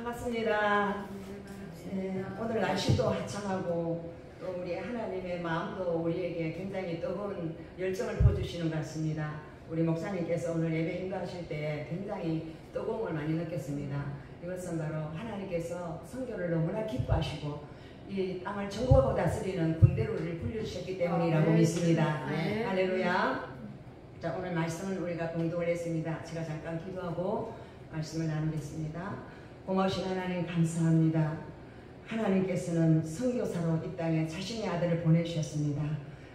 반갑습니다. 네, 오늘 날씨도 화창하고 또 우리 하나님의 마음도 우리에게 굉장히 뜨거운 열정을 보여주시는 것 같습니다. 우리 목사님께서 오늘 예배 인도하실 때 굉장히 뜨거움을 많이 느꼈습니다. 이것은 바로 하나님께서 선교를 너무나 기뻐하시고 이 땅을 전국하고 다스리는 군대로 우리를 불려주셨기 때문이라고 믿습니다. 네. 할렐루야. 자, 오늘 말씀은 우리가 공독을 했습니다. 제가 잠깐 기도하고 말씀을 나누겠습니다. 고마우신 하나님 감사합니다. 하나님께서는 선교사로 이 땅에 자신의 아들을 보내주셨습니다.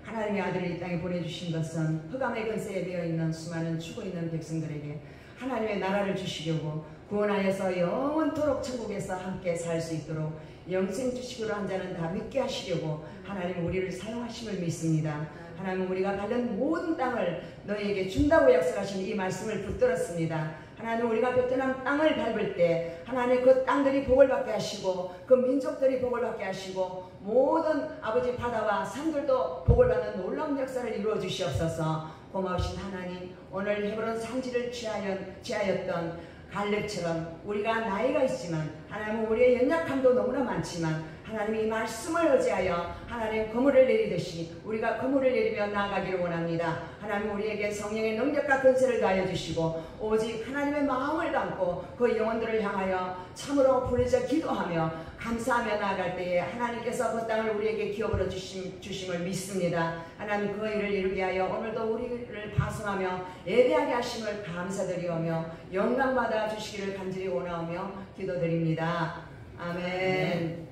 하나님의 아들을 이 땅에 보내주신 것은 흑암의 근세에 되어있는 수많은 죽어있는 백성들에게 하나님의 나라를 주시려고 구원하여서 영원토록 천국에서 함께 살 수 있도록 영생 주시기로 한 자는 다 믿게 하시려고 하나님 우리를 사용하심을 믿습니다. 하나님 우리가 받은 모든 땅을 너희에게 준다고 약속하신 이 말씀을 붙들었습니다. 하나님 우리가 베트남 땅을 밟을 때 하나님 그 땅들이 복을 받게 하시고 그 민족들이 복을 받게 하시고 모든 아버지 바다와 산들도 복을 받는 놀라운 역사를 이루어 주시옵소서. 고마우신 하나님 오늘 헤브론 산지를 취하였던 갈렙처럼 우리가 나이가 있지만 하나님은 우리의 연약함도 너무나 많지만 하나님이 이 말씀을 의지하여 하나님 거물을 내리듯이 우리가 거물을 내리며 나아가기를 원합니다. 하나님 우리에게 성령의 능력과 근세를 다하여 주시고 오직 하나님의 마음을 담고 그 영혼들을 향하여 참으로 부르짖어 기도하며 감사하며 나아갈 때에 하나님께서 그 땅을 우리에게 기업으로 주심을 믿습니다. 하나님 그 일을 이루게 하여 오늘도 우리를 파송하며 예배하게 하심을 감사드리오며 영광받아 주시기를 간절히 원하오며 기도드립니다. 아멘.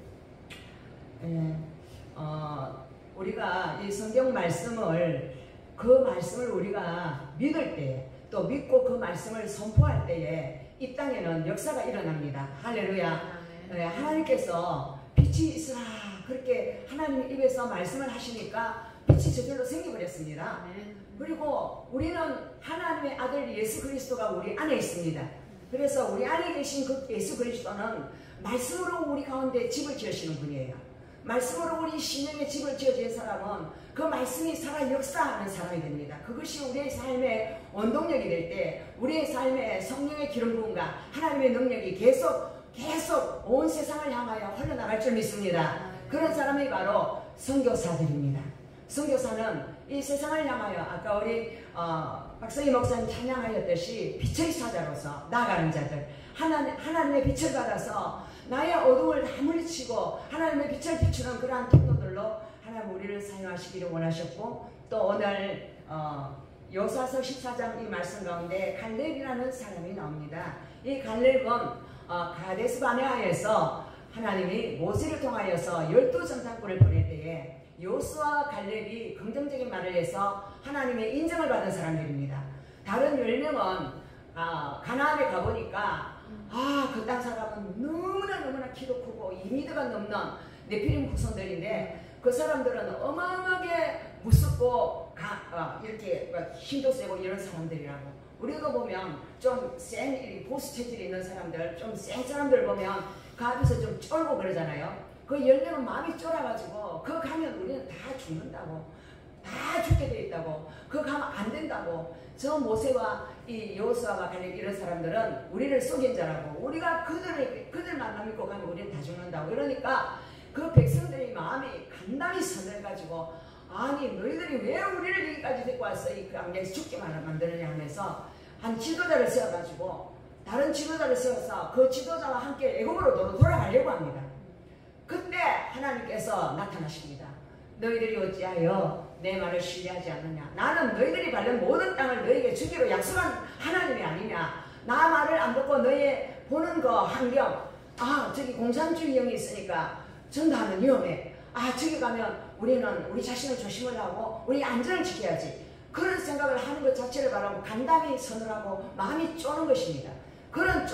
우리가 이 성경 말씀을 우리가 믿을 때 또 믿고 그 말씀을 선포할 때에 이 땅에는 역사가 일어납니다. 할렐루야. 하나님께서 빛이 있으라 그렇게 하나님 입에서 말씀을 하시니까 빛이 저절로 생겨버렸습니다. 그리고 우리는 하나님의 아들 예수 그리스도가 우리 안에 있습니다. 그래서 우리 안에 계신 그 예수 그리스도는 말씀으로 우리 가운데 집을 지으시는 분이에요. 말씀으로 우리 심령의 집을 지어진 사람은 그 말씀이 살아 역사하는 사람이 됩니다. 그것이 우리의 삶의 원동력이 될 때 우리의 삶에 성령의 기름 부음과 하나님의 능력이 계속 온 세상을 향하여 흘러나갈 줄 믿습니다. 그런 사람이 바로 선교사들입니다. 선교사는 이 세상을 향하여 아까 우리 박성희 목사님 찬양하였듯이 빛의 사자로서 나아가는 자들 하나님의 빛을 받아서 나의 어둠을 다 물리치고 하나님의 빛을 비추는 그러한 통로들로 하나님 우리를 사용하시기를 원하셨고 또 오늘 요사서 14장 이 말씀 가운데 갈렙이라는 사람이 나옵니다. 이 갈렙은 가데스 바네아에서 하나님이 모세를 통하여서 12전당꾼을 보낼 때에 요수와 갈렙이 긍정적인 말을 해서 하나님의 인정을 받은 사람들입니다. 다른 10명은 가나안에 가보니까 그 땅 사람은 너무나 키도 크고 2미터가 넘는 네피림 후손들인데 그 사람들은 어마어마하게 무섭고 이렇게 힘도 세고 이런 사람들이라고. 우리가 보면 좀 센 보스 체질이 있는 사람들 좀 센 사람들 보면 그 앞에서 좀 쫄고 그러잖아요. 그 10명은 마음이 쫄아가지고 그 가면 우리는 다 죽는다고 다 죽게 돼 있다고 그거 가면 안 된다고. 저 모세와 이 여호수아와 갈렙 이런 사람들은 우리를 속인 자라고 우리가 그들만 안 믿고 가면 우리는 다 죽는다고. 그러니까 그 백성들의 마음이 간담이 서늘가지고 아니 너희들이 왜 우리를 여기까지 데리고 왔어 이 강에서 죽게만 만드느냐 하면서 한 지도자를 세워가지고 다른 지도자를 세워서 그 지도자와 함께 애굽으로 돌아가려고 합니다. 그때 하나님께서 나타나십니다. 너희들이 어찌하여 내 말을 신뢰하지 않느냐. 나는 너희들이 밟는 모든 땅을 너희에게 주기로 약속한 하나님이 아니냐. 나 말을 안 듣고 너희 보는 그 환경 저기 공산주의 영이 있으니까 전도하면 위험해. 저기 가면 우리는 우리 자신을 조심을 하고 우리 안전을 지켜야지. 그런 생각을 하는 것 자체를 바라고 간담이 서늘하고 마음이 쪼는 것입니다. 그런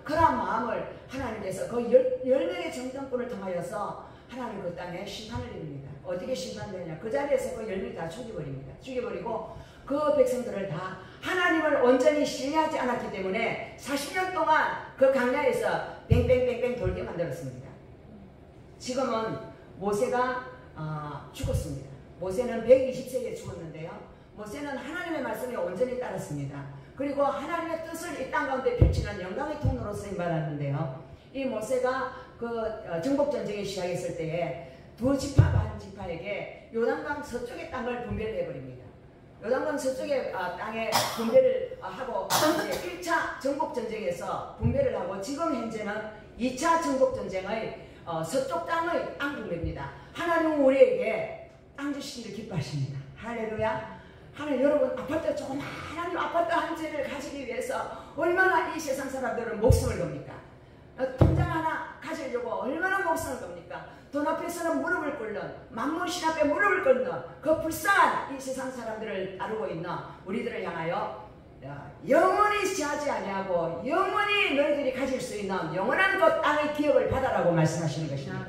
마음을 하나님께서 그 10명의 정탐꾼을 통하여서 하나님 그 땅에 심판을 내립니다. 어떻게 심판되느냐. 그 자리에서 그 10명이 다 죽여버립니다. 죽여버리고 그 백성들을 다 하나님을 온전히 신뢰하지 않았기 때문에 40년 동안 그 강야에서 뱅뱅뱅뱅 돌게 만들었습니다. 지금은 모세가 죽었습니다. 모세는 120세에 죽었는데요. 모세는 하나님의 말씀에 온전히 따랐습니다. 그리고 하나님의 뜻을 이 땅 가운데 펼치는 영광의 통로로 쓰임받았는데요. 이 모세가 정복 전쟁이 시작했을 때에 두 지파 반 지파에게 요단강 서쪽의 땅을 분배를 해버립니다. 요단강 서쪽의 땅에 분배를 하고 이제 1차 정복전쟁에서 분배를 하고 지금 현재는 2차 정복전쟁의 서쪽 땅의 땅 분배입니다. 하나님은 우리에게 땅 주시기를 기뻐하십니다. 할렐루야. 하나님, 여러분 아파트 조그마한 아파트 한 채를 가지기 위해서 얼마나 이 세상 사람들은 목숨을 겁니까? 통장 하나 가지려고 얼마나 목숨을 겁니까? 돈 앞에서는 무릎을 꿇는, 만문신 앞에 무릎을 꿇는 그 불쌍한 이 세상 사람들을 따르고 있는 우리들을 향하여 영원히 지하지 아니하고 영원히 너희들이 가질 수 있는 영원한 그 땅의 기업을 받아라고 말씀하시는 것입니다.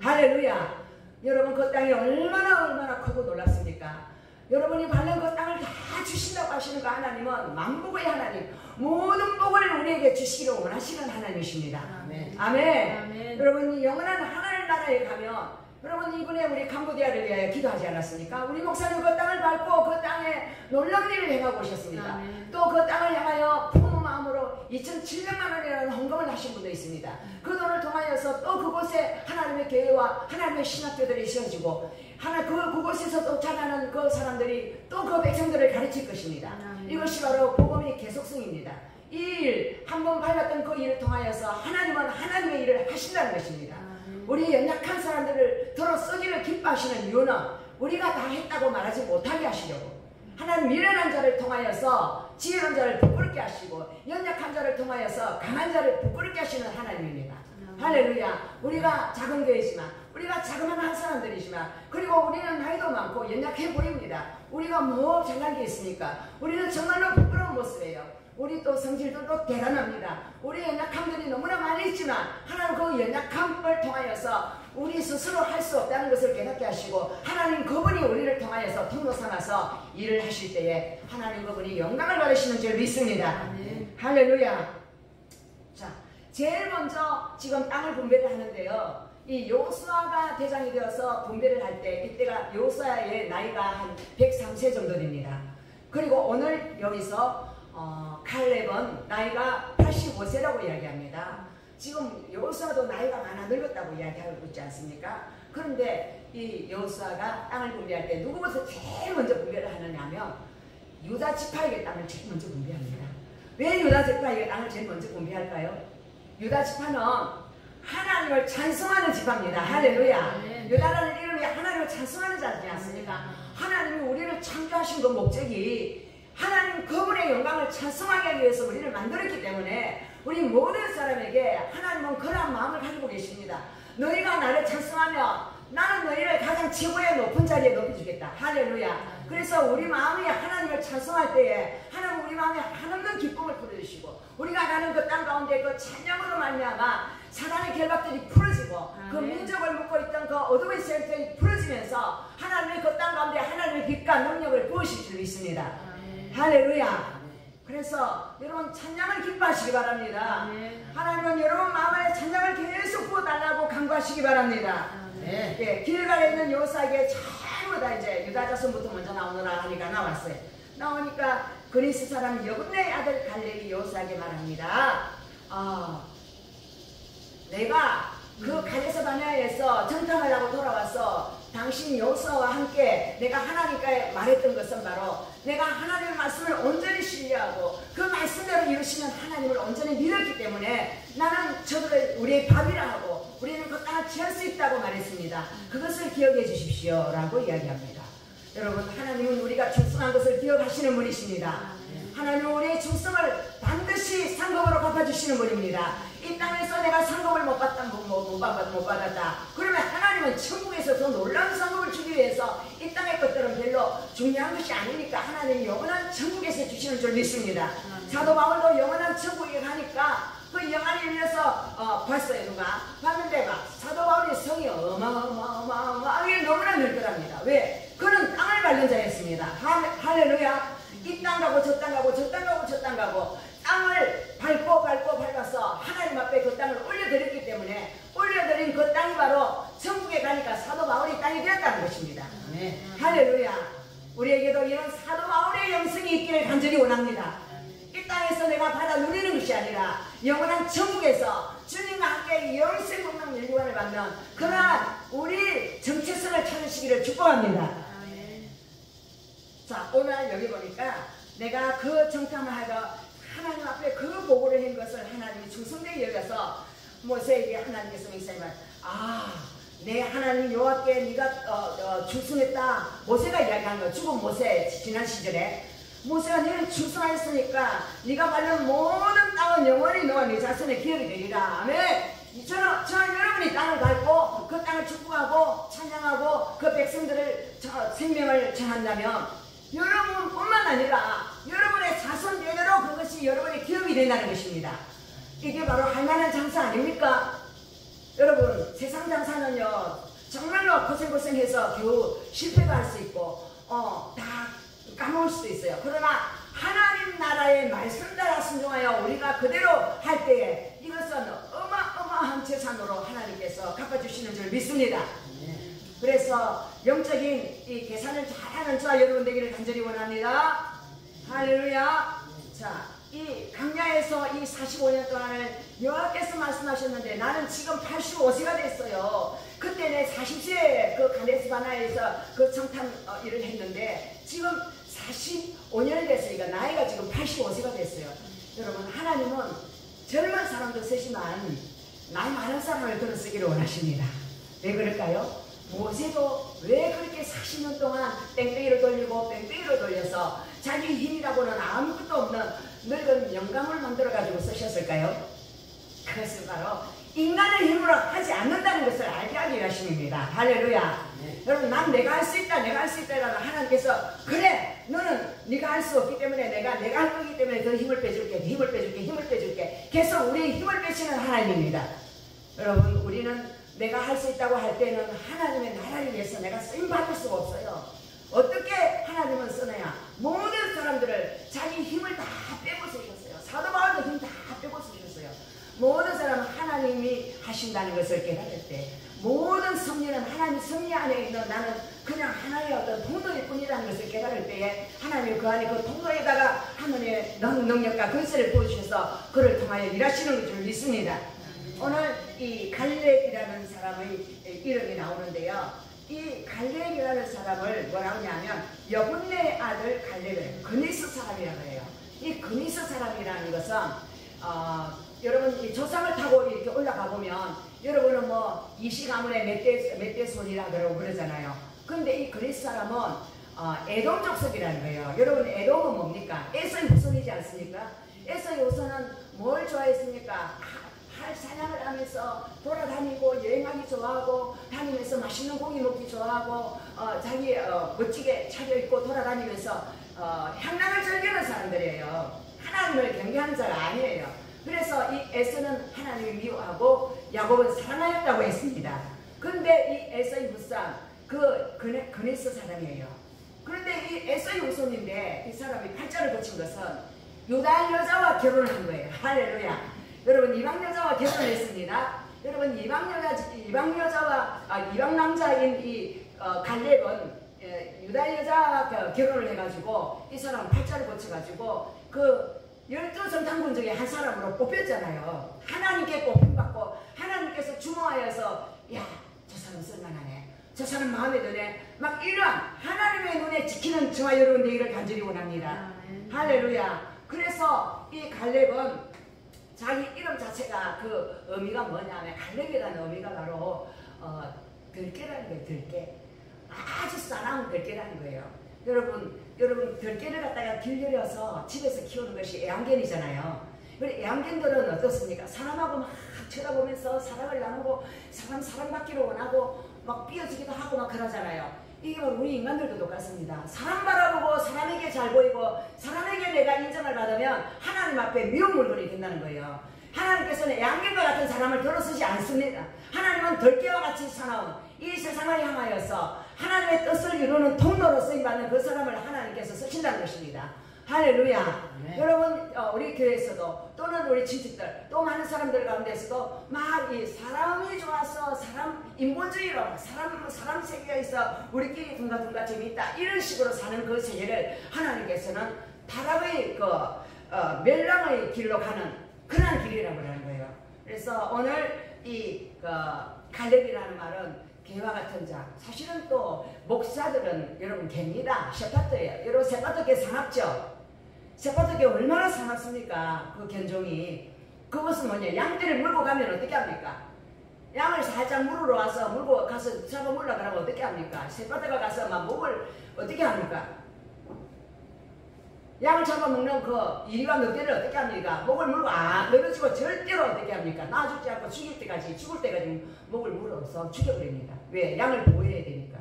할렐루야. 여러분, 그 땅이 얼마나 크고 놀랍습니까? 여러분이 받는 그 땅을 다 주신다고 하시는 그 하나님은 만복의 하나님, 모든 복을 우리에게 주시기를 원하시는 하나님이십니다. 아멘. 아멘. 아멘. 여러분, 영원한 하나님 나라에 가면, 여러분 이번에 우리 캄보디아를 위하여 기도하지 않았습니까? 우리 목사님 그 땅을 밟고 그 땅에 놀라운 일을 행하고 오셨습니다. 또 그 땅을 향하여 부모 마음으로 2,700만 원이라는 헌금을 하신 분도 있습니다. 그 돈을 통하여서 또 그곳에 하나님의 교회와 하나님의 신학교들이 세워지고 그곳에서 또 자라는 그 사람들이 또 그 백성들을 가르칠 것입니다. 이것이 바로 복음의 계속성입니다. 이 일, 한번 밟았던 그 일을 통하여서 하나님은 하나님의 일을 하신다는 것입니다. 우리 연약한 사람들을 더러 쓰기를 기뻐하시는 이유는 우리가 다 했다고 말하지 못하게 하시려고, 하나님 미련한 자를 통하여서 지혜로운 자를 부끄럽게 하시고 연약한 자를 통하여서 강한 자를 부끄럽게 하시는 하나님입니다. 할렐루야. 우리가 작은 교회지만, 우리가 자그마한 사람들이지만, 그리고 우리는 나이도 많고 연약해 보입니다. 우리가 뭐 잘난 게 있습니까? 우리는 정말로 부끄러운 모습이에요. 우리 또 성질도 대단합니다. 우리 연약함들이 너무나 많이 있지만 하나님 그 연약함을 통하여서 우리 스스로 할 수 없다는 것을 깨닫게 하시고, 하나님 그분이 우리를 통하여서 통로 삼아서 일을 하실 때에 하나님 그분이 영광을 받으시는 줄 믿습니다. 할렐루야. 자, 제일 먼저 지금 땅을 분배를 하는데요, 이 여호수아가 대장이 되어서 분배를 할 때 이때가 여호수아의 나이가 한 103세 정도 됩니다. 그리고 오늘 여기서 칼렙은 나이가 85세라고 이야기합니다. 지금 여호수아도 나이가 많아 늙었다고 이야기하고 있지 않습니까? 그런데 이 여호수아가 땅을 분배할 때 누구부터 제일 먼저 분배를 하느냐면 유다 지파에게 땅을 제일 먼저 분배합니다. 왜 유다 지파에게 땅을 제일 먼저 분배할까요? 유다 지파는 하나님을 찬송하는 지파입니다. 할렐루야. 유다라는 이름이 하나님을 찬송하는 자지 않습니까? 하나님이 우리를 창조하신 그 목적이 하나님 그분의 영광을 찬송하기 하기 위해서 우리를 만들었기 때문에 우리 모든 사람에게 하나님은 그러한 마음을 가지고 계십니다. 너희가 나를 찬송하면 나는 너희를 가장 최고의 높은 자리에 높여주겠다. 할렐루야. 그래서 우리 마음이 하나님을 찬송할 때에 하나님 우리 마음에 한없는 기쁨을 불어주시고, 우리가 가는 그 땅 가운데 그 찬양으로 말미암아 사단의 결박들이 풀어지고 그 민족을 묶고 있던 그 어둠의 세력들이 풀어지면서 하나님의 그 땅 가운데 하나님의 빛과 능력을 부으실 줄 믿습니다. 할렐루야. 그래서 여러분 찬양을 기뻐하시기 바랍니다. 하나님은 여러분 마음에 찬양을 계속 부어달라고 간구하시기 바랍니다. 예, 길갈에 있는 여호수아에게 전부 다 이제 유다 자손부터 먼저 나오느라 하니까 나왔어요. 나오니까 그리스 사람 여분의 아들 갈렙이 여호수아에게 말합니다. 내가 그 가데스 바네아에서 전쟁을 하고 돌아와서 당신 여호수아와 함께 내가 하나님께 말했던 것은 바로 내가 하나님의 말씀을 온전히 신뢰하고 그 말씀대로 이루시는 하나님을 온전히 믿었기 때문에 나는 저들을 우리의 밥이라 하고 우리는 그 땅을 취할 수 있다고 말했습니다. 그것을 기억해 주십시오 라고 이야기합니다. 여러분, 하나님은 우리가 충성한 것을 기억하시는 분이십니다. 하나님은 우리의 충성을 반드시 상급으로 갚아주시는 분입니다. 이 땅에서 내가 상급을 못 받았다. 그러면 하나님은 천국에서 더 놀라운 상급을 주기 위해서 이 땅의 것들은 별로 중요한 것이 아니니까 하나님이 영원한 천국에서 주시는 줄 믿습니다. 사도 바울도 영원한 천국에 가니까 그 영안을 위해서 봤어요. 누가 봤는데 막 사도 바울의 성이 어마어마하게 너무나 넓더랍니다. 왜? 그는 땅을 밟는 자였습니다. 할렐루야. 이 땅 가고 저 땅 가고 저 땅 가고 저 땅 가고 땅을 밟아서 하나님 앞에 그 땅을 올려드렸기 때문에 올려드린 그 땅이 바로 천국에 가니까 사도 바울의 땅이 되었다는 것입니다. 할렐루야. 우리에게도 이런 사도 바울의 영성이 있기를 간절히 원합니다. 이 땅에서 내가 받아 누리는 것이 아니라 영원한 천국에서 주님과 함께 있다면 그러한 우리 정체성을 찾으시기를 축복합니다. 자, 오늘 여기 보니까 내가 그 정탐을 하여 하나님 앞에 그 보고를 한 것을 하나님이 충성되게 여겨서 모세에게 하나님께서 말씀하시면 내 하나님 여호와께 네가 충성했다. 모세가 이야기한 거. 죽은 모세 지난 시절에 모세가 너는 충성하였으니까 네가 받는 모든 땅은 영원히 너와 네 자손의 기업이 되리라. 아멘. 저는 여러분이 땅을 밟고 그 땅을 축복하고 찬양하고 그 백성들을 생명을 전한다면 여러분뿐만 아니라 여러분의 자손 대대로 그것이 여러분의 기업이 된다는 것입니다. 이게 바로 할만한 장사 아닙니까? 여러분, 세상 장사는요 정말로 고생해서 겨우 실패도 할 수 있고 다 까먹을 수도 있어요. 그러나 하나님 나라의 말씀 따라 순종하여 우리가 그대로 할 때에 이것은 어마어마한 재산으로 하나님께서 갚아주시는 줄 믿습니다. 그래서 영적인 이 계산을 잘하는 저와 여러분 되기를 간절히 원합니다. 할렐루야. 자, 이 강야에서 이 45년 동안을 여호와께서 말씀하셨는데 나는 지금 85세가 됐어요. 그때 내 40세에 그 가데스 바네아에서 그 정탐 일을 했는데 지금 45년이 됐으니까 나이가 지금 85세가 됐어요. 여러분, 하나님은 젊은 사람도 쓰지만 나이 많은 사람을 들어 쓰기를 원하십니다. 왜 그럴까요? 모세도 왜 그렇게 40년 동안 뺑뺑이를 돌리고 뺑뺑이를 돌려서 자기 힘이라고는 아무것도 없는 늙은 영감을 만들어 가지고 쓰셨을까요? 그것은 바로 인간의 힘으로 하지 않는다는 것을 알게 하기 위하심입니다. 할렐루야. 여러분, 난 내가 할 수 있다 내가 할 수 있다라고 하나님께서 그래 너는 네가 할 수 없기 때문에 내가 할 거기 때문에 더 힘을 빼줄게 힘을 빼줄게 계속 우리의 힘을 빼시는 하나님입니다. 여러분, 우리는 내가 할 수 있다고 할 때는 하나님의 나라를 위해서 내가 쓰임받을 수가 없어요. 어떻게 하나님은 쓰느냐? 모든 사람들을 자기 힘을 다 빼고 쓰셨어요. 사도 바울도 힘 다 빼고 쓰셨어요. 모든 사람은 하나님이 하신다는 것을 깨달을 때 모든 섭리는 하나님 섭리 안에 있는 나는 그냥 하나의 어떤 통로일 뿐이라는 것을 깨달을 때에 하나님이 그 안에 그 통로에다가 하나님의 능력과 권세를 보여주셔서 그를 통하여 일하시는 줄 믿습니다. 오늘 이 갈렙이라는 사람의 이름이 나오는데요. 이 갈렙이라는 사람을 뭐라고 하냐면 여분네 아들 갈렙을 그니스 사람이라고 해요. 이 그니스 사람이라는 것은 여러분 이 조상을 타고 이렇게 올라가 보면 여러분은 뭐 이시 가문의 멧대 손이라 그러잖아요. 근데 이 그니스 사람은 에돔 족속이라는 거예요. 여러분 에돔은 뭡니까? 에서의 후손이지 않습니까? 에서의 후손은 뭘 좋아했습니까? 할 사냥을 하면서 돌아다니고 여행하기 좋아하고 다니면서 맛있는 고기 먹기 좋아하고 자기 멋지게 차려입고 돌아다니면서 향락을 즐기는 사람들이에요. 하나님을 경외하는 자가 아니에요. 그래서 이 에서는 하나님을 미워하고 야곱은 사랑하였다고 했습니다. 그런데 이 에서의 후손 그네스 사람이에요. 그런데 이 에서의 후손인데 이 사람이 팔자를 고친 것은 유다 여자와 결혼한 거예요. 할렐루야. 여러분, 이방 여자와 결혼했습니다. 여러분, 이방 남자인 이 갈렙은 유다 여자와 결혼을 해가지고 이 사람 팔자를 고쳐가지고 그 12정탐꾼 중에 한 사람으로 뽑혔잖아요. 하나님께 뽑힘받고 하나님께서 주목하여서 야, 저 사람 쓸만하네. 저 사람 마음에 드네. 막 이러한 하나님의 눈에 지키는 저와 여러분 되기를 간절히 원합니다. 할렐루야. 그래서 이 갈렙은 자기 이름 자체가 그 의미가 뭐냐면 갈렙이라는 의미가 바로 들깨라는 거예요. 들깨. 아주 싸나운 들깨라는 거예요. 여러분 들깨를 갖다가 길들여서 집에서 키우는 것이 애완견이잖아요. 그런데 애완견들은 어떻습니까? 사람하고 막 쳐다보면서 사랑을 나누고 사랑받기를 원하고 막 삐어지기도 하고 막 그러잖아요. 이게 우리 인간들도 똑같습니다. 사람 바라보고 사람에게 잘 보이고 사람에게 내가 인정을 받으면 하나님 앞에 미운 물건이 된다는 거예요. 하나님께서는 애완견과 같은 사람을 들어서지 않습니다. 하나님은 들깨와 같이 사나운 이 세상을 향하여서 하나님의 뜻을 이루는 통로로 쓰임받는 그 사람을 하나님께서 쓰신다는 것입니다. 할렐루야. 네. 여러분, 우리 교회에서도 또는 우리 친척들 또 많은 사람들 가운데서도 막 이 사람이 좋아서 사람 인본주의로 사람 세계에서 우리끼리 둥가둥가 재미있다 이런 식으로 사는 그 세계를 하나님께서는 타락의 멸망의 길로 가는 그런 길이라고 하는 거예요. 그래서 오늘 이 갈렙이라는 말은 개와 같은 자. 사실은 또 목사들은 여러분 개입니다. 셰파트예요. 여러분 셰파트 개 사납죠? 셰파트 개 얼마나 사납습니까? 그 견종이. 그것은 뭐냐? 양떼를 물고 가면 어떻게 합니까? 양을 살짝 물으러 와서 물고 가서 잡아 물러 가라고 어떻게 합니까? 셰파트가 가서 막 목을 어떻게 합니까? 양을 잡아먹는 그 이리와 늑대를 어떻게 합니까? 목을 물고 늘어지고 절대로 어떻게 합니까? 놔주지 않고 죽을 때까지 목을 물어서 죽여버립니다. 왜? 양을 보호해야 되니까.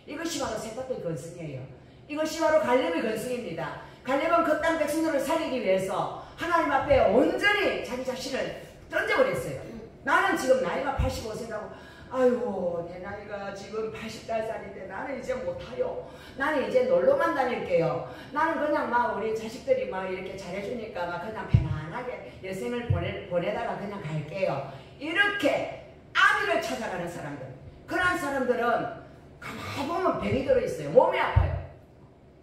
이것이 바로 셰파트의 건승이에요. 이것이 바로 갈렙의 건승입니다. 갈렙은 그 땅 백성들을 살리기 위해서 하나님 앞에 온전히 자기 자신을 던져버렸어요. 나는 지금 나이가 85세라고 아이고 내 나이가 지금 80살인데 나는 이제 못하요. 나는 이제 놀러만 다닐게요. 나는 그냥 막 우리 자식들이 막 이렇게 잘해주니까 막 그냥 편안하게 여생을 보내다가 그냥 갈게요. 이렇게 아비를 찾아가는 사람들. 그런 사람들은 가만히 보면 병이 들어있어요. 몸이 아파요.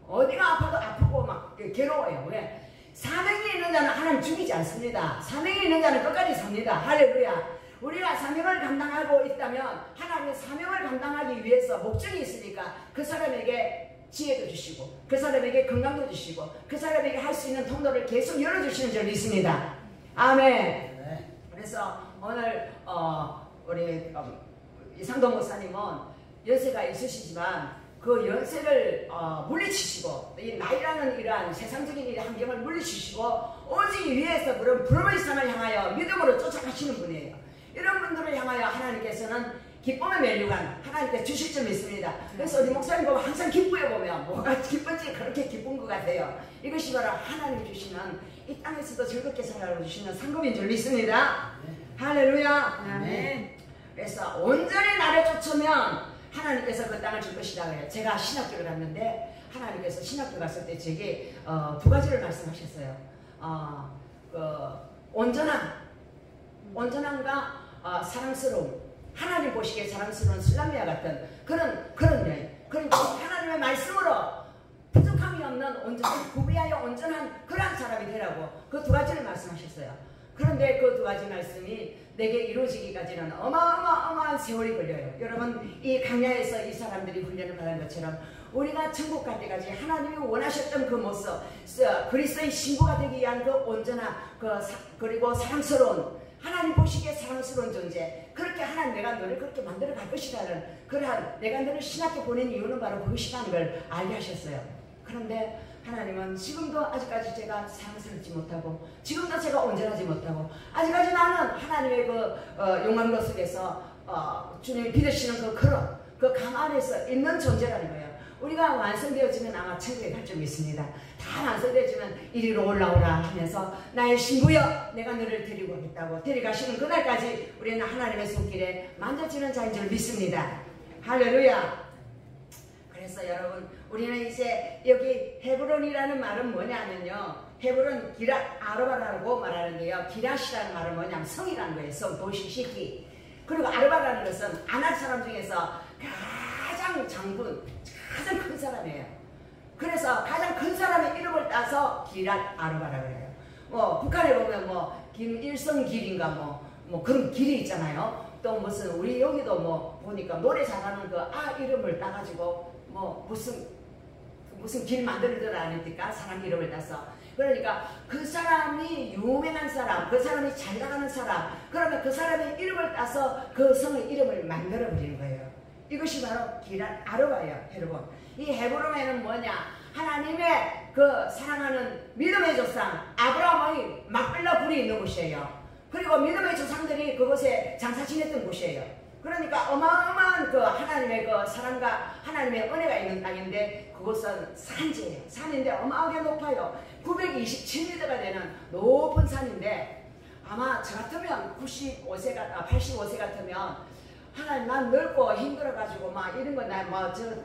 어디가 아파도 아프고 막 괴로워요. 왜? 사명이 있는 자는 하나님 죽이지 않습니다. 사명이 있는 자는 끝까지 삽니다. 할렐루야. 우리가 사명을 감당하고 있다면 하나님의 사명을 감당하기 위해서 목적이 있으니까 그 사람에게 지혜도 주시고 그 사람에게 건강도 주시고 그 사람에게 할 수 있는 통로를 계속 열어주시는 줄 믿습니다. 아멘. 네. 그래서 오늘 우리 이상동 목사님은 연세가 있으시지만 그 연세를 물리치시고 이 나이라는 이러한 세상적인 이 환경을 물리치시고 오직 위에서 그런 부름의 산을 향하여 믿음으로 쫓아가시는 분이에요. 이런 분들을 향하여 하나님께서는 기쁨의 멜류관 하나님께 주실 줄 믿습니다. 그래서 우리 목사님 보면 항상 기쁘게 보면 뭐가 기쁜지 그렇게 기쁜 것 같아요. 이것이 바로 하나님이 주시는 이 땅에서도 즐겁게 살아주시는 상급인 줄 믿습니다. 할렐루야. 아멘. 그래서 온전히 나를 쫓으면 하나님께서 그 땅을 줄 것이라고 해요. 제가 신학교를 갔는데 하나님께서 신학교 갔을 때 제게 두 가지를 말씀하셨어요. 온전함과 사랑스러움, 하나님 보시기에 사랑스러운 슬라미아 같은 그런 여인. 그러니까 하나님의 말씀으로 부족함이 없는 온전한 구비하여 온전한 그러한 사람이 되라고 그 두 가지를 말씀하셨어요. 그런데 그 두 가지 말씀이 내게 이루어지기까지는 어마어마한 세월이 걸려요. 여러분 이 강야에서 이 사람들이 훈련을 받은 것처럼 우리가 천국 갈 때까지 하나님이 원하셨던 그 모습, 그리스도의 신부가 되기 위한 그 온전한 그리고 사랑스러운 하나님 보시기에 사랑스러운 존재, 그렇게 하나님 내가 너를 그렇게 만들어 갈 것이라는 그러한 내가 너를 신학교 보낸 이유는 바로 그것이라는 걸 알게 하셨어요. 그런데 하나님은 지금도 아직까지 제가 사랑스럽지 못하고 지금도 제가 온전하지 못하고 아직까지 나는 하나님의 그 용광로 속에서 주님이 빚으시는 그 강 안에서 있는 존재라는 거예요. 우리가 완성되어지면 아마 천국에 갈 줄 믿습니다. 다 완성되어지면 이리로 올라오라 하면서 나의 신부여 내가 너를 데리고 오겠다고 데려가시는 그날까지 우리는 하나님의 손길에 만져지는 자인 줄 믿습니다. 할렐루야. 그래서 여러분 우리는 이제 여기 헤브론이라는 말은 뭐냐면요, 헤브론 기랏 아르바라고 말하는데요, 기랏이라는 말은 뭐냐면 성이라는 거예요. 성, 도시, 시티. 그리고 아르바라는 것은 아낙 사람 중에서 가장 장군, 가장 큰 사람이에요. 그래서 가장 큰 사람의 이름을 따서 기랏 아르바라고 해요. 북한에 보면 김일성길인가 뭐 그런 길이 있잖아요. 또 무슨 우리 여기도 보니까 노래 잘하는 그 이름을 따가지고 무슨 길 만들더라 아닙니까? 사람 이름을 따서. 그러니까 그 사람이 유명한 사람, 그 사람이 잘 나가는 사람, 그러면 그 사람의 이름을 따서 그 성의 이름을 만들어 버리는 거예요. 이것이 바로 기랏 아르바예요. 헤브론. 이 헤브론에는 뭐냐? 하나님의 그 사랑하는 믿음의 조상 아브라함의 막벨라 불이 있는 곳이에요. 그리고 믿음의 조상들이 그곳에 장사 지냈던 곳이에요. 그러니까 어마어마한 그 하나님의 그 사랑과 하나님의 은혜가 있는 땅인데 그곳은 산지예요. 산인데 어마어마하게 높아요. 927m가 되는 높은 산인데 아마 저 같으면 85세 같으면 하나님 난 넓고 힘들어가지고 막 이런 거 나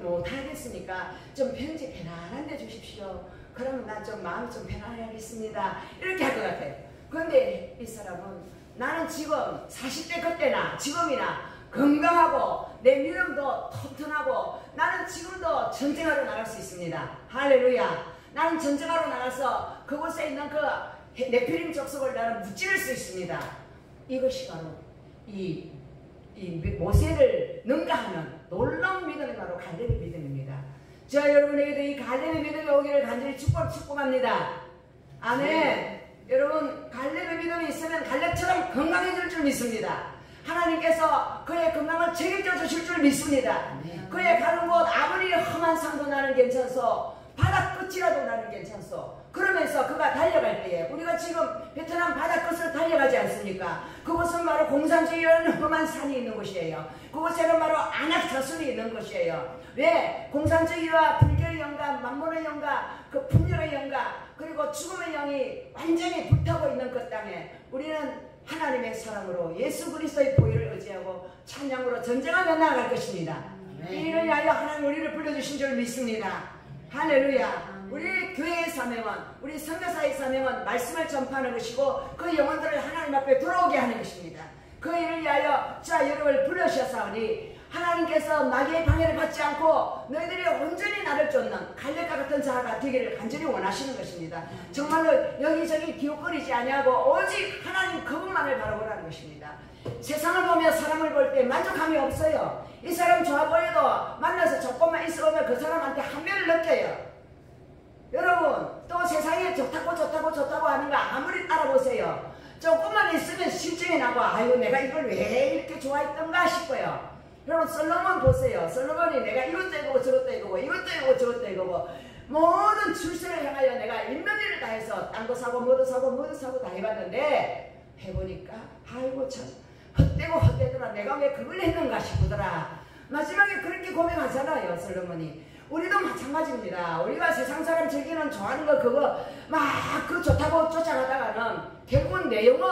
못하겠으니까 좀 편지 편안한 데 주십시오. 그러면 난 좀 마음이 좀 편안하겠습니다. 이렇게 할 것 같아요. 그런데 이 사람은 나는 지금 40대 그때나 지금이나 건강하고 내 믿음도 튼튼하고 나는 지금도 전쟁하러 나갈 수 있습니다. 할렐루야. 나는 전쟁하러 나가서 그곳에 있는 그 네피림 족속을 나는 무찌를 수 있습니다. 이것이 바로 이 이 모세를 능가하는 놀라운 믿음이 바로 갈렙의 믿음입니다. 저 여러분에게도 이 갈렙의 믿음이 오기를 간절히 축복합니다. 아멘. 여러분, 갈렙의 믿음이 있으면 갈렙처럼 건강해질 줄 믿습니다. 하나님께서 그의 건강을 책임져 주실 줄 믿습니다. 그의 가는 곳 아무리 험한 산도 나는 괜찮소, 바다 끝이라도 나는 괜찮소. 그러면서 그가 달려갈 때에 우리가 지금 베트남 바다 끝을 달려가지 않습니까? 그곳은 바로 공산주의라는 험한 산이 있는 곳이에요. 그곳에는 바로 안악사순이 있는 곳이에요. 왜? 공산주의와 불교의 영가, 만몬의 영가, 그 분열의 영가, 그리고 죽음의 영이 완전히 불타고 있는 그 땅에 우리는 하나님의 사랑으로 예수 그리스도의 보혈을 의지하고 찬양으로 전쟁하며 나아갈 것입니다. 이를 위하여 하나님 우리를 불러주신 줄 믿습니다. 할렐루야. 우리 교회의 사명은, 우리 선교사의 사명은 말씀을 전파하는 것이고 그 영혼들을 하나님 앞에 돌아오게 하는 것입니다. 그 일을 위하여 자 여러분을 부르셨사오니 하나님께서 마귀의 방해를 받지 않고 너희들이 온전히 나를 쫓는 갈렙과 같은 자가 되기를 간절히 원하시는 것입니다. 정말로 여기저기 기웃거리지 아니하고 오직 하나님 그분만을 바라보라는 것입니다. 세상을 보며 사람을 볼 때 만족함이 없어요. 이 사람 좋아 보여도 만나서 조금만 있어보면 그 사람한테 한면을 느껴요. 여러분, 또 세상에 좋다고 하는 거 아무리 따라보세요. 조금만 있으면 실증이 나고 아이고 내가 이걸 왜 이렇게 좋아했던가 싶어요. 여러분, 솔로몬 보세요. 솔로몬이 내가 이것도 해보고 저것도 해보고 이것도 해보고 저것도 해보고 모든 출세를 향하여 내가 인면리를 다해서 땅도 사고 뭐도 사고 다 해봤는데 해보니까 아이고 참 헛되고 헛되더라. 내가 왜 그걸 했는가 싶더라. 마지막에 그렇게 고백하잖아요, 솔로몬이. 우리도 마찬가지입니다. 우리가 세상 사람 즐기는 좋아하는 거 그거 막 그 좋다고 쫓아가다가는 결국은 내 영혼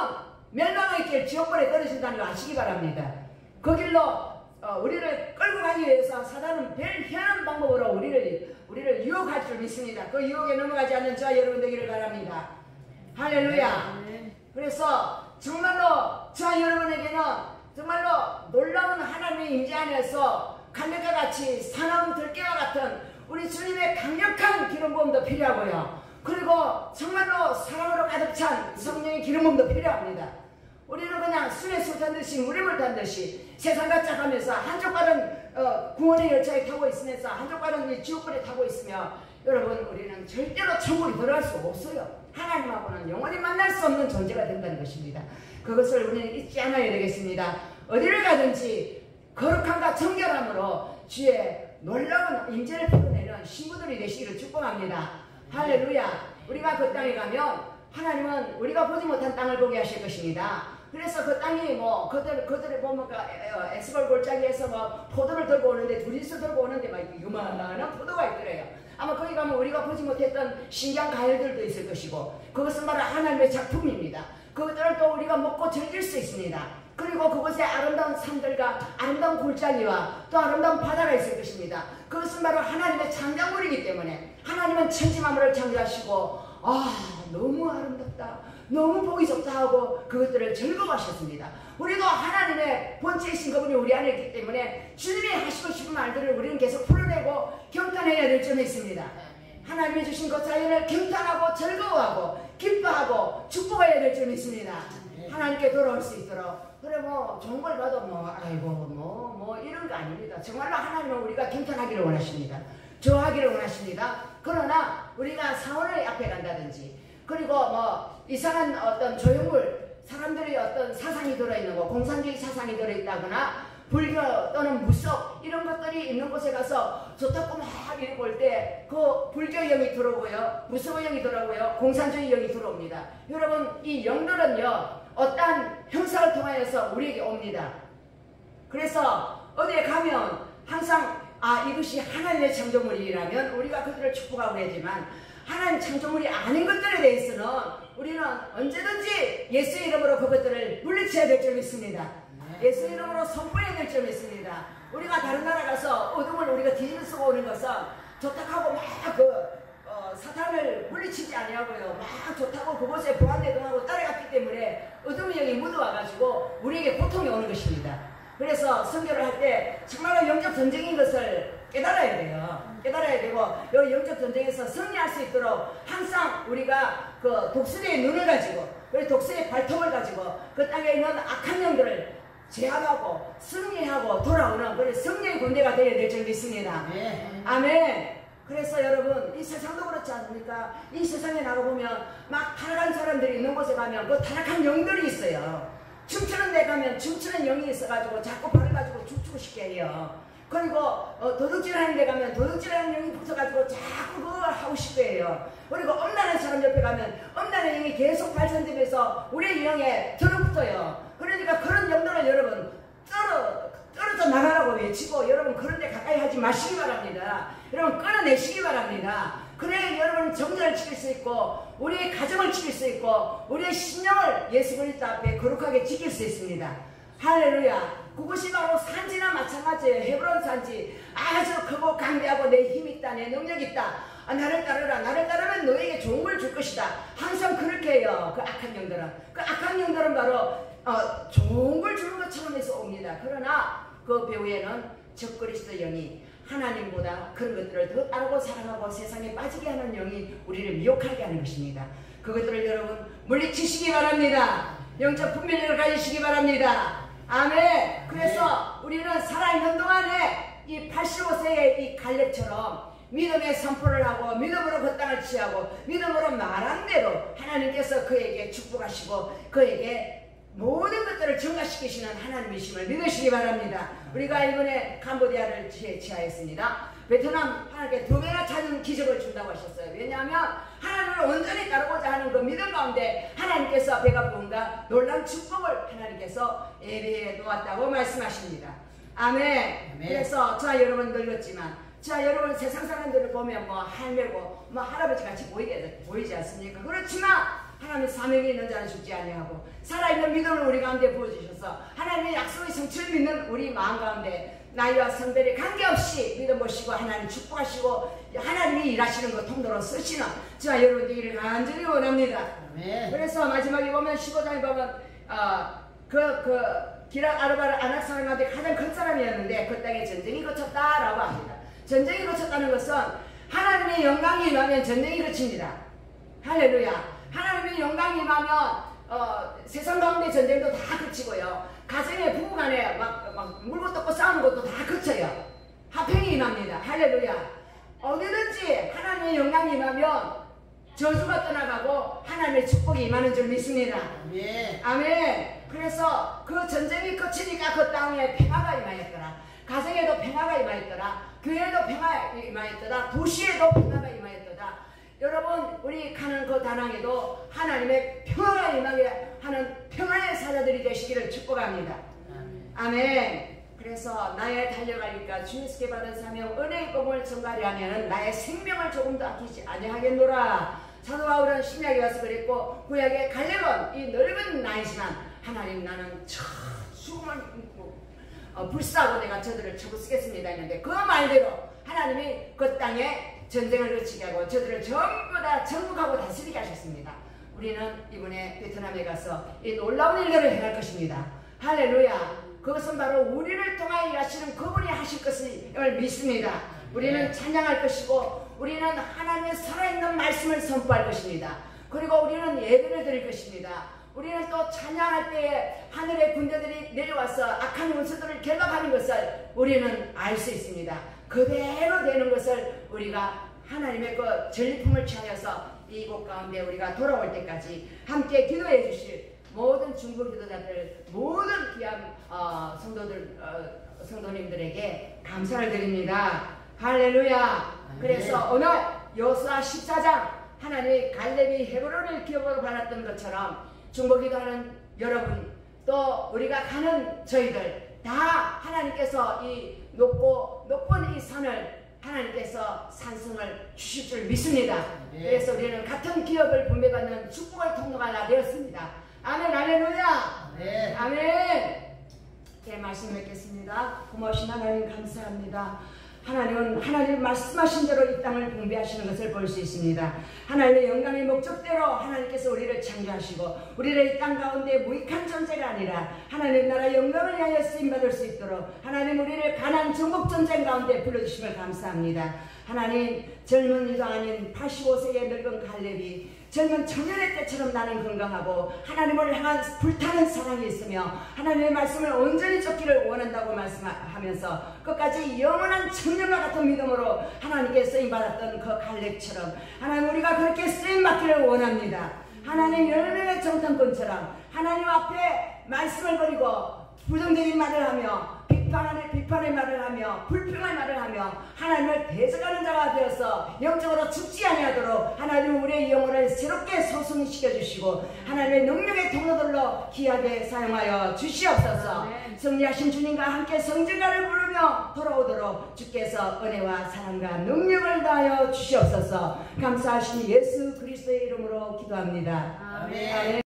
멸망의 길 지옥불에 떨어진다는 거 아시기 바랍니다. 그 길로 우리를 끌고 가기 위해서 사단은 별 희한한 방법으로 우리를 유혹할 줄 믿습니다. 그 유혹에 넘어가지 않는 저와 여러분 되기를 바랍니다. 할렐루야. 그래서 정말로 저와 여러분에게는 정말로 놀라운 하나님의 임재 안에서 갈렙과 같이 사나운 들깨와 같은 우리 주님의 강력한 기름부음도 필요하고요. 그리고 정말로 사랑으로 가득 찬 성령의 기름부음도 필요합니다. 우리는 그냥 술에 술 탄듯이 물에 탄 듯이 세상과 짝하면서 한쪽 발은 구원의 열차에 타고 있으면서 한쪽 발은 지옥불에 타고 있으며 여러분 우리는 절대로 천국에 들어갈 수 없어요. 하나님하고는 영원히 만날 수 없는 존재가 된다는 것입니다. 그것을 우리는 잊지 않아야 되겠습니다. 어디를 가든지 거룩함과 정결함으로 주의 놀라운 임재를 풀어내는 신부들이 되시기를 축복합니다. 할렐루야. 우리가 그 땅에 가면 하나님은 우리가 보지 못한 땅을 보게 하실 것입니다. 그래서 그 땅이 뭐 그들을 보면 에스골 골짜기에서 뭐 포도를 들고 오는데 둘이서 들고 오는데 막 요만한 포도가 있더래요. 아마 거기 가면 우리가 보지 못했던 신기한 과일들도 있을 것이고 그것은 바로 하나님의 작품입니다. 그것들을 또 우리가 먹고 즐길 수 있습니다. 그리고 그곳에 아름다운 산들과 아름다운 골짜기와 또 아름다운 바다가 있을 것입니다. 그것은 바로 하나님의 창작물이기 때문에 하나님은 천지만물을 창조하시고 너무 아름답다, 너무 보기 좋다 하고 그것들을 즐거워하셨습니다. 우리도 하나님의 본체이신 그분이 우리 안에 있기 때문에 주님이 하시고 싶은 말들을 우리는 계속 풀어내고 경탄해야 될 점이 있습니다. 하나님이 주신 그 자연을 경탄하고 즐거워하고 기뻐하고 축복해야 될 점이 있습니다. 하나님께 돌아올 수 있도록. 그래 뭐 좋은 걸 봐도 뭐 이런 거 아닙니다. 정말로 하나님은 우리가 경탄하기를 원하십니다. 좋아하기를 원하십니다. 그러나 우리가 사원의 앞에 간다든지 그리고 뭐 이상한 어떤 조형물 사람들이 어떤 사상이 들어있는 거 공산주의 사상이 들어있다거나 불교 또는 무속 이런 것들이 있는 곳에 가서 좋다고 막 이러고 올 때 그 불교 영이 들어오고요, 무속 영이 들어오고요, 공산주의 영이 들어옵니다. 여러분 이 영들은요 어떠한 형상을 통하여서 우리에게 옵니다. 그래서 어디에 가면 항상 이것이 하나님의 창조물이라면 우리가 그들을 축복하고 하지만 하나님 창조물이 아닌 것들에 대해서는 우리는 언제든지 예수 이름으로 그것들을 물리쳐야 될 점이 있습니다. 예수 이름으로 선포해야 될 점이 있습니다. 우리가 다른 나라 가서 어둠을 우리가 뒤집어 쓰고 오는 것은 좋다고 막 사탄을 물리치지 아니하고요. 막 좋다고 그곳에 보안대동하고 따라갔기 때문에 어둠의 영이 묻어와가지고 우리에게 고통이 오는 것입니다. 그래서 선교를 할 때 정말로 영적 전쟁인 것을 깨달아야 돼요. 깨달아야 되고 이 영적 전쟁에서 승리할 수 있도록 항상 우리가 그 독수리의 눈을 가지고 그리고 독수리의 발톱을 가지고 그 땅에 있는 악한 영들을 제압하고 승리하고 돌아오는 그런 승리의 군대가 되어야 될 줄 믿습니다. 아멘. 그래서 여러분 이 세상도 그렇지 않습니까? 이 세상에 나가보면 막 타락한 사람들이 있는 곳에 가면 그 타락한 영들이 있어요. 춤추는 데 가면 춤추는 영이 있어가지고 자꾸 발을 가지고 춤추고 싶게 해요. 그리고 도둑질하는 데 가면 도둑질하는 영이 붙어가지고 자꾸 그걸 하고 싶게 해요. 그리고 엄란한 사람 옆에 가면 엄란한 영이 계속 발전되면서 우리의 영에 들어붙어요. 그러니까 그런 영들을 여러분 떨어져 나가라고 외치고 여러분 그런 데 가까이 하지 마시기 바랍니다. 여러분 끊어내시기 바랍니다. 그래야 여러분 정전을 지킬 수 있고 우리의 가정을 지킬 수 있고 우리의 신령을 예수 그리스도 앞에 거룩하게 지킬 수 있습니다. 할렐루야. 그것이 바로 산지나 마찬가지예요. 헤브론 산지. 아주 크고 강대하고 내 힘 있다, 내 능력 있다. 나를 따르라. 나를 따르면 너에게 좋은 걸 줄 것이다. 항상 그렇게 해요. 그 악한 영들은. 그 악한 영들은 바로 좋은 걸 주는 것처럼 해서 옵니다. 그러나 그 배후에는 적그리스도 영이 하나님보다 그런 것들을 더 따르고 사랑하고 세상에 빠지게 하는 영이 우리를 미혹하게 하는 것입니다. 그것들을 여러분 물리치시기 바랍니다. 영적 분별력을 가지시기 바랍니다. 아멘. 그래서 우리는 살아있는 동안에 이 85세의 이 갈렙처럼 믿음의 선포를 하고 믿음으로 그 땅을 취하고 믿음으로 말한 대로 하나님께서 그에게 축복하시고 그에게 모든 것들을 증가시키시는 하나님이심을 믿으시기 바랍니다. 우리가 이번에 캄보디아를 취하였습니다. 베트남 하나님께 2배나 찾은 기적을 준다고 하셨어요. 왜냐하면 하나님을 온전히 따르고자 하는 그 믿음 가운데 하나님께서 배가 부은가 놀라운 축복을 하나님께서 예배해 놓았다고 말씀하십니다. 아멘. 그래서 자 여러분 늙었지만 자 여러분 세상 사람들을 보면 뭐 할매고 뭐 할아버지 같이 보이지 않습니까? 그렇지만 하나님의 사명이 있는 자는 죽지 아니하고 살아있는 믿음을 우리 가운데 부어주셔서 하나님의 약속의 성취를 믿는 우리 마음 가운데 나이와 성별에 관계없이 믿음 보시고 하나님 축복하시고 하나님이 일하시는 것 통로로 쓰시는 저와 여러분 되기를 간절히 원합니다. 그래서 마지막에 보면 15장에 보면 기락 아르바르 아낙 사람한테 가장 큰 사람이었는데 그 땅에 전쟁이 거쳤다라고 합니다. 전쟁이 거쳤다는 것은 하나님의 영광이 임하면 전쟁이 거칩니다. 할렐루야. 하나님의 영광이 임하면 세상 가운데 전쟁도 다 그치고요. 가정의 부부간에 막 물고 뜯고 싸우는 것도 다 그쳐요. 화평이 임합니다. 할렐루야. 어디든지 하나님의 영광이 임하면 저주가 떠나가고 하나님의 축복이 임하는 줄 믿습니다. 아멘. 그래서 그 전쟁이 그치니까 그 땅에 평화가 임하였더라. 가정에도 평화가 임하였더라. 교회에도 평화가 임하였더라. 도시에도 평화가 임하였더라. 여러분 우리 가는 그 다낭에도 하나님의 평화가 임하게 하는 평화의 사자들이 되시기를 축복합니다. 아멘. 그래서 나의 달려가니까 주님께 받은 사명 은혜의 복음을 전가하려 하면 나의 생명을 조금도 아끼지 아니하겠노라. 사도 바울은 신약에 와서 그랬고 구약의 갈렙은 이 넓은 나이지만 하나님 나는 죽음을 불사하고 내가 저들을 쳐고 쓰겠습니다 했는데 그 말대로 하나님이 그 땅에 전쟁을 거치게 하고 저들을 전부 다 정복하고 다스리게 하셨습니다. 우리는 이번에 베트남에 가서 이 놀라운 일들을 행할 것입니다. 할렐루야. 그것은 바로 우리를 통하여 일하시는 그분이 하실 것을 믿습니다. 우리는 찬양할 것이고 우리는 하나님의 살아있는 말씀을 선포할 것입니다. 그리고 우리는 예배를 드릴 것입니다. 우리는 또 찬양할 때에 하늘의 군대들이 내려와서 악한 원수들을 결박하는 것을 우리는 알 수 있습니다. 그대로 되는 것을 우리가 하나님의 그 전리품을 취하여서 이곳 가운데 우리가 돌아올 때까지 함께 기도해 주실 모든 중보 기도자들 모든 귀한 성도님들에게 감사를 드립니다. 할렐루야. 그래서 오늘 여호수아 14장 하나님의 갈렙이 헤브론을 기업으로 받았던 것처럼 중보 기도하는 여러분 또 우리가 가는 저희들 다 하나님께서 이 높은 이 산을 하나님께서 산성을 주실 줄 믿습니다. 그래서 우리는 같은 기업을 분배받는 축복의 통로가 되었습니다. 아멘. 할렐루야. 아멘. 네, 말씀 뵙겠습니다. 고마우신 하나님 감사합니다. 하나님은 하나님 말씀하신 대로 이 땅을 분배하시는 것을 볼 수 있습니다. 하나님의 영광의 목적대로 하나님께서 우리를 창조하시고 우리를 이 땅 가운데 무익한 존재가 아니라 하나님 나라 영광을 위하여 쓰임받을 수 있도록 하나님 우리를 가난 정복 전쟁 가운데 불러주심을 감사합니다. 하나님 젊은이도 아닌 85세의 늙은 갈렙이 젊은 청년의 때처럼 나는 건강하고 하나님을 향한 불타는 사랑이 있으며 하나님의 말씀을 온전히 쫓기를 원한다고 말씀하면서 끝까지 영원한 청년과 같은 믿음으로 하나님께 쓰임받았던 그 갈렙처럼 하나님 우리가 그렇게 쓰임받기를 원합니다. 하나님 열매의 정탐꾼처럼 하나님 앞에 말씀을 버리고 부정적인 말을 하며 비판의 말을 하며 불평의 말을 하며 하나님을 대적하는 자가 되어서 영적으로 죽지 아니하도록 하나님 우리의 영혼을 새롭게 소성시켜 주시고 하나님의 능력의 통로들로 귀하게 사용하여 주시옵소서. 승리하신 주님과 함께 성전가를 부르며 돌아오도록 주께서 은혜와 사랑과 능력을 다하여 주시옵소서. 감사하신 예수 그리스도의 이름으로 기도합니다. 아멘.